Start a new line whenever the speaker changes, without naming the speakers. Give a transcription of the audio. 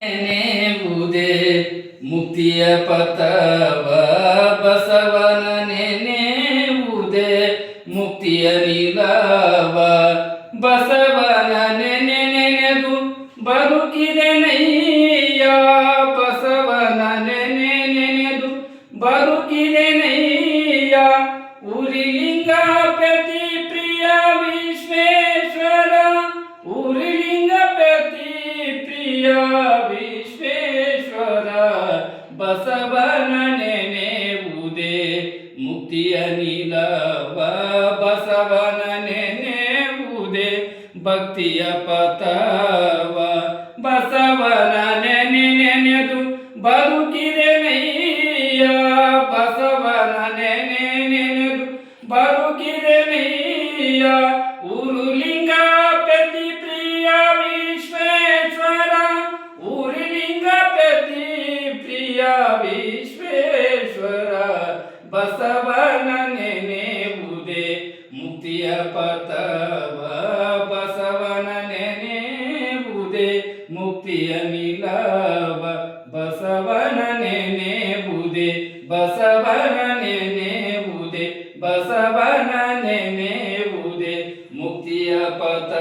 ನೆನೆಯುವುದೇ ಮುಕ್ತಿಯ ಪಥವ ಬಸವನ ನೆನೆಯುವುದೇ ಮುಕ್ತಿಯ ನಿಲವ ಬಸವನ ನೆನೆದು ಬದುಕಿದೆ ನಯ್ಯ ಬಸವನ ನೆನೆದು ಬದುಕಿದೆ ನಯ್ಯ ಉರಿಲಿಂಗ ಪ್ರತಿ ಪ್ರಿಯ ವಿಶ್ವೇಶ್ವರ ಉರಿಲಿಂಗ ಪ್ರತಿ ಪ್ರಿಯ ವಿಶ್ವೇಶ್ವರ ಬಸವನ ನೆನೆಯುವುದೇ ಮುಕ್ತಿಯ ನಿಲವ ಬಸವನ ನೆನೆಯುವುದೇ ಭಕ್ತಿಯ ಪಥವ ಬಸವನ ನೆನೆದು ಬದುಕಿದೆ ನಯ್ಯ ಬಸವನ ನೆನೆದು ಬದುಕಿದೆ ನಯ್ಯ ಉರುಲಿಂಗ ಪ್ರತಿ ಪ್ರಿಯ ವಿಶ್ವೇಶ್ವರ ಉರುಲಿಂಗ ಪ್ರತಿ ಪ್ರಿಯ ವಿಶ್ವೇಶ್ವರ ಬಸವನ ನೆನೆಯುವುದೇ ಮುಕ್ತಿಯ ಪಥವ ಬಸವನ ನೆನೆಯುವುದೇ ಮುಕ್ತಿಯ ನಿಲವ ಬಸವನ ನೆನೆಯುವುದೇ ಬಸವನ ನೆನೆಯುವುದೇ ಬಸವನ ನೆನೆಯುವುದೇ ಮುಕ್ತಿಯ ಪಥ